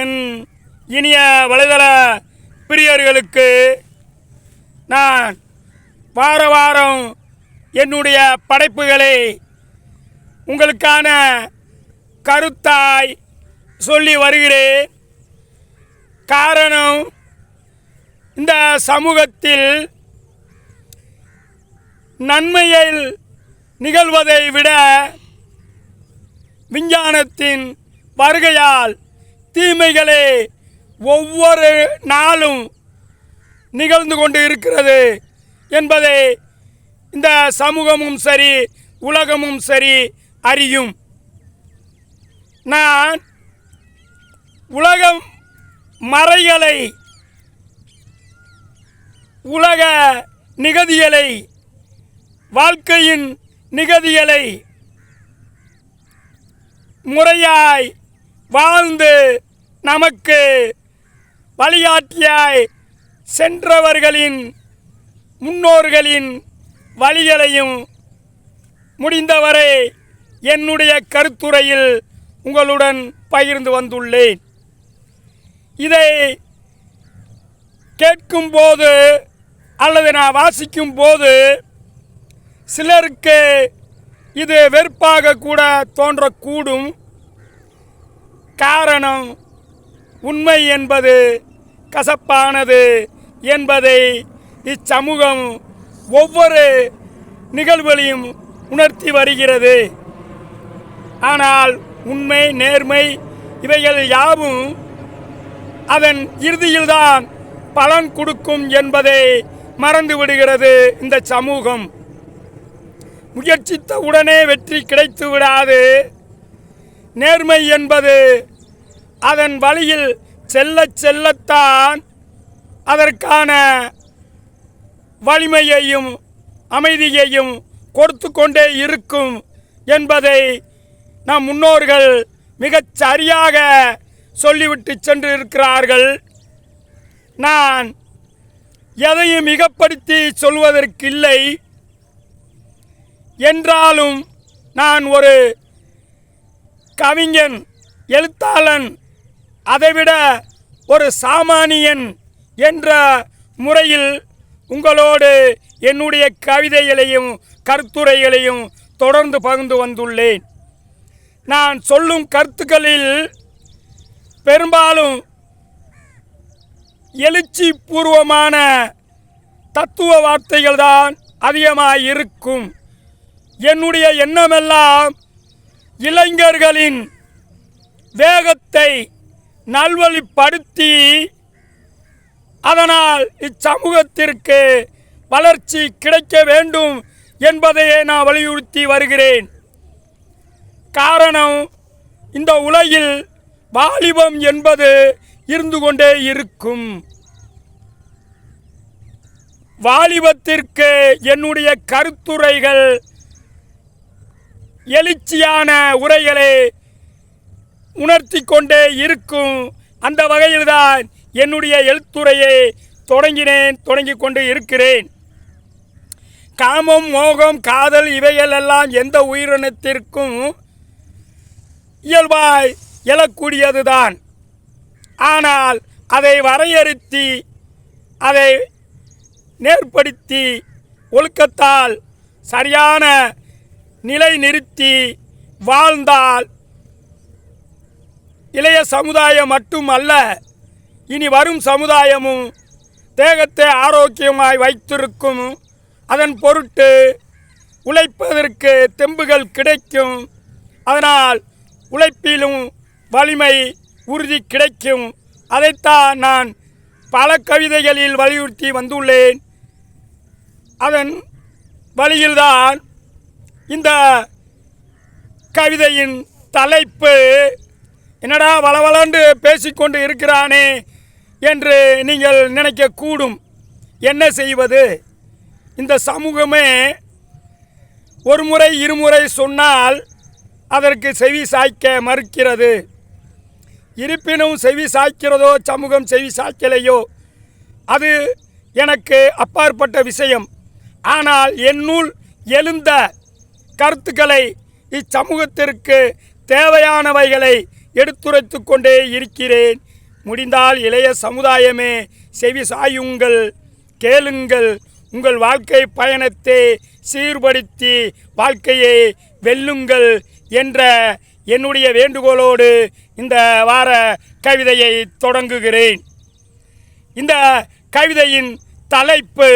என் இனிய வலைதள பிரியர்களுக்கு நான் வார வாரம் என்னுடைய படைப்புகளை உங்களுக்கான கருத்தாய் சொல்லி வருகிறேன். காரணம், இந்த சமூகத்தில் நன்மையில் நிகழ்வதை விட விஞ்ஞானத்தின் வருகையால் தீமைகளே ஒவ்வொரு நாளும் நிகழ்ந்து கொண்டு இருக்கிறது என்பதை இந்த சமூகமும் சரி உலகமும் சரி அறியும். நான் உலகம் மறைகளை உலக நிகதிகளை வாழ்க்கையின் நிகதிகளை முறையாய் வாழ்ந்து நமக்கு வழிகாட்டியாய் சென்றவர்களின் முன்னோர்களின் வழிகளையும் முடிந்தவரை என்னுடைய கருத்துரையில் உங்களுடன் பகிர்ந்து வந்துள்ளேன். இதை கேட்கும்போது அல்லது நான் வாசிக்கும் போது சிலருக்கு இது வெறுப்பாக கூட தோன்றக்கூடும். காரணம், உண்மை என்பது கசப்பானது என்பதை இச்சமூகம் ஒவ்வொரு நிகழ்வுகளையும் உணர்த்தி வருகிறது. ஆனால் உண்மை, நேர்மை இவைகள் யாவும் அதன் இறுதியில்தான் பலன் கொடுக்கும் என்பதை மறந்து விடுகிறது இந்த சமூகம். முயற்சித்த உடனே வெற்றி கிடைத்து விடாது. நேர்மை என்பது அதன் வழியில் செல்ல செல்லத்தான் அதற்கான வலிமையையும் அமைதியையும் கொடுத்து கொண்டே இருக்கும் என்பதை நம் முன்னோர்கள் மிகச் சரியாக சொல்லிவிட்டு சென்று இருக்கிறார்கள். நான் எதையும் மிகப்படுத்தி சொல்வதற்கில்லை. என்றாலும் நான் ஒரு கவிஞன், எழுத்தாளன், அதைவிட ஒரு சாமானியன் என்ற முறையில் உங்களோடு என்னுடைய கவிதைகளையும் கருத்துரைகளையும் தொடர்ந்து பகிர்ந்து வந்துள்ளேன். நான் சொல்லும் கருத்துக்களில் பெரும்பாலும் எழுச்சி பூர்வமான தத்துவ வார்த்தைகள் தான் அதிகமாக இருக்கும். என்னுடைய எண்ணமெல்லாம் இளைஞர்களின் வேகத்தை நல்வழிப்படுத்தி அதனால் இச்சமூகத்திற்கு வளர்ச்சி கிடைக்க வேண்டும் என்பதையே நான் வலியுறுத்தி வருகிறேன். காரணம், இந்த உலகில் வாலிபம் என்பது இருந்து கொண்டே இருக்கும். வாலிபத்திற்கு என்னுடைய கருத்துரைகள் எழுச்சியான உரைகளை உணர்த்தி கொண்டே இருக்கும். அந்த வகையில்தான் என்னுடைய எழுத்துரையை தொடங்கி கொண்டு இருக்கிறேன். காமம், மோகம், காதல் இவைகள் எல்லாம் எந்த உயிரினத்திற்கும் இயல்பாய் எழக்கூடியதுதான். ஆனால் அதை வரையறுத்தி அதை நேர்படுத்தி ஒழுக்கத்தால் சரியான நிலை நிறுத்தி வாழ்ந்தால் இளைய சமுதாயம் மட்டுமல்ல, இனி வரும் சமுதாயமும் தேகத்தை ஆரோக்கியமாய் வைத்திருக்கும். அதன் பொருட்டு உழைப்பதற்கு தெம்புகள் கிடைக்கும். அதனால் உழைப்பிலும் வலிமை, உறுதி கிடைக்கும். அதைத்தான் நான் பல கவிதைகளில் வலியுறுத்தி வந்துள்ளேன். அதன் வழியில்தான் இந்த கவிதையின் தலைப்பு, என்னடா வளவளன்று பேசிக்கொண்டு இருக்கிறானே என்று நீங்கள் நினைக்கக்கூடும். என்ன செய்வது? இந்த சமூகமே ஒரு முறை இருமுறை சொன்னால் அதற்கு செவி சாய்க்க மறுக்கிறது. இருப்பினும் செவி சாய்க்கிறதோ சமூகம் செவி சாய்க்கலையோ அது எனக்கு அப்பாற்பட்ட விஷயம். ஆனால் என்னுள் எழுந்த கருத்துக்களை இச்சமூகத்திற்கு தேவையானவைகளை எடுத்துரைத்து கொண்டே இருக்கிறேன். முடிந்தால் இளைய சமுதாயமே செவி சாயுங்கள், கேளுங்கள். உங்கள் வாழ்க்கை பயணத்தை சீர்படுத்தி வாழ்க்கையை வெல்லுங்கள் என்ற என்னுடைய வேண்டுகோளோடு இந்த வார கவிதையை தொடங்குகிறேன். இந்த கவிதையின் தலைப்பு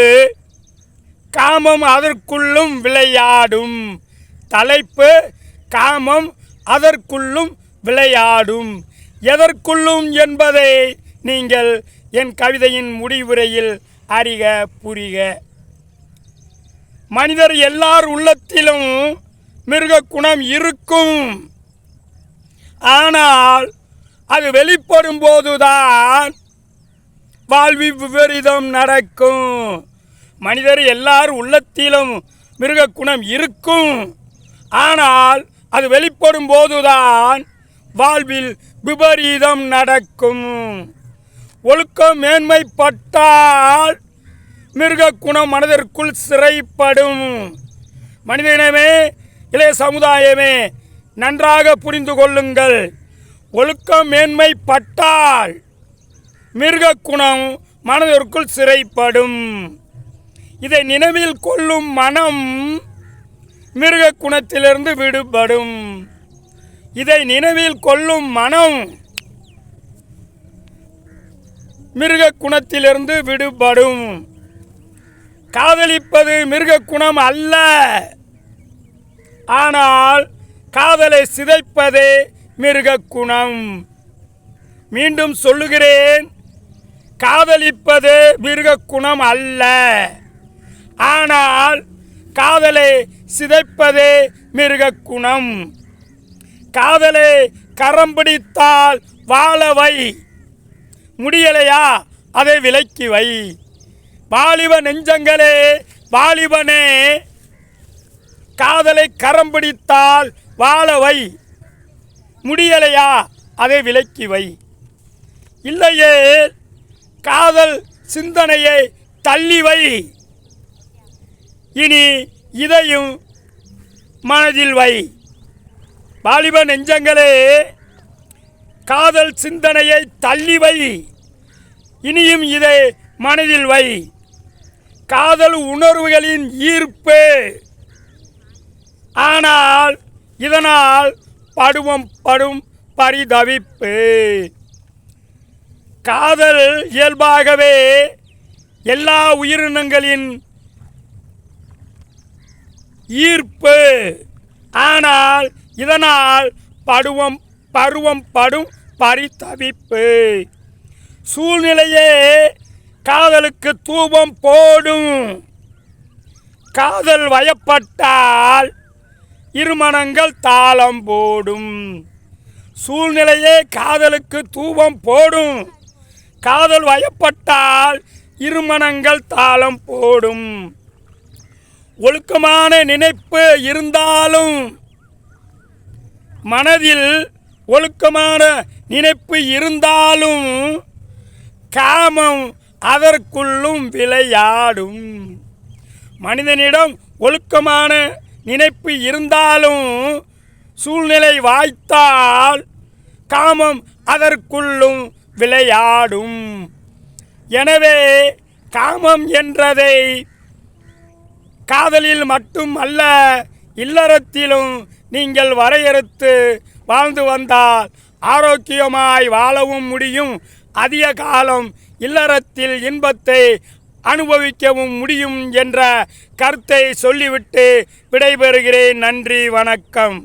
காமம் அதற்குள்ளும் விளையாடும். தலைப்பு காமம் அதற்குள்ளும் விளையாடும். எதற்குள்ளும் என்பதை நீங்கள் என் கவிதையின் முடிவுரையில் அறிக புரிக. மனிதர் எல்லார் உள்ளத்திலும் மிருக குணம் இருக்கும். ஆனால் அது வெளிப்படும் போதுதான் வாழ்வில் விபரீதம் நடக்கும். மனிதர் எல்லார் உள்ளத்திலும் மிருக குணம் இருக்கும். ஆனால் அது வெளிப்படும் போதுதான் வாழ்வில் விபரீதம் நடக்கும். ஒழுக்கம் மேன்மைப்பட்டால் மிருக குணம் மனதிற்குள் சிறைப்படும். மனிதனமே, இளைய சமுதாயமே, நன்றாக புரிந்து கொள்ளுங்கள். ஒழுக்கம் மேன்மைப்பட்டால் மிருக குணம் மனதிற்குள் சிறைப்படும். இதை நினைவில் கொள்ளும் மனம் மிருக குணத்திலிருந்து விடுபடும். இதை நினைவில் கொள்ளும் மனம் மிருக குணத்திலிருந்து விடுபடும். காதலிப்பது மிருக குணம் அல்ல. ஆனால் காதலை சிதைப்பதே மிருக குணம். மீண்டும் சொல்லுகிறேன், காதலிப்பது மிருக குணம் அல்ல. ஆனால் காதலை சிதைப்பதே மிருக குணம். காதலை கரம் பிடித்தால் வாழவை, முடியலையா அதை விலக்கி வை. வாலிப நெஞ்சங்களே, வாலிபனே, காதலை கரம் பிடித்தால் வாழவை, முடியலையா அதை விலக்கி வை. இல்லையே காதல் சிந்தனையை தள்ளி வை. இனி இதையும் மனதில் வை. வாலிப நெஞ்சங்களே, காதல் சிந்தனையை தள்ளி வை. இனியும் இதை மனதில் வை. காதல் உணர்வுகளின் ஈர்ப்பு. ஆனால் இதனால் படும் பரிதவிப்பு. காதல் இயல்பாகவே எல்லா உயிரினங்களின் ஈர்ப்பு. ஆனால் இதனால் பருவம் படும் பரிதவிப்பு. சூழ்நிலையே காதலுக்கு தூபம் போடும். காதல் வயப்பட்டால் இருமனங்கள் தாளம் போடும். சூழ்நிலையே காதலுக்கு தூபம் போடும். காதல் வயப்பட்டால் இருமனங்கள் தாளம் போடும். ஒழுக்கமான நினைப்பு இருந்தாலும், மனதில் ஒழுக்கமான நினைப்பு இருந்தாலும் காமம் அதற்குள்ளும் விளையாடும். மனிதனிடம் ஒழுக்கமான நினைப்பு இருந்தாலும் சூழ்நிலை வாய்த்தால் காமம் அதற்குள்ளும் விளையாடும். எனவே காமம் என்றதை காதலில் மட்டும் அல்ல, இல்லறத்திலும் நீங்கள் வரையறுத்து வாழ்ந்து வந்தால் ஆரோக்கியமாய் வாழவும் முடியும். அதிக காலம் இல்லறத்தில் இன்பத்தை அனுபவிக்கவும் முடியும் என்ற கருத்தை சொல்லிவிட்டு விடைபெறுகிறேன். நன்றி, வணக்கம்.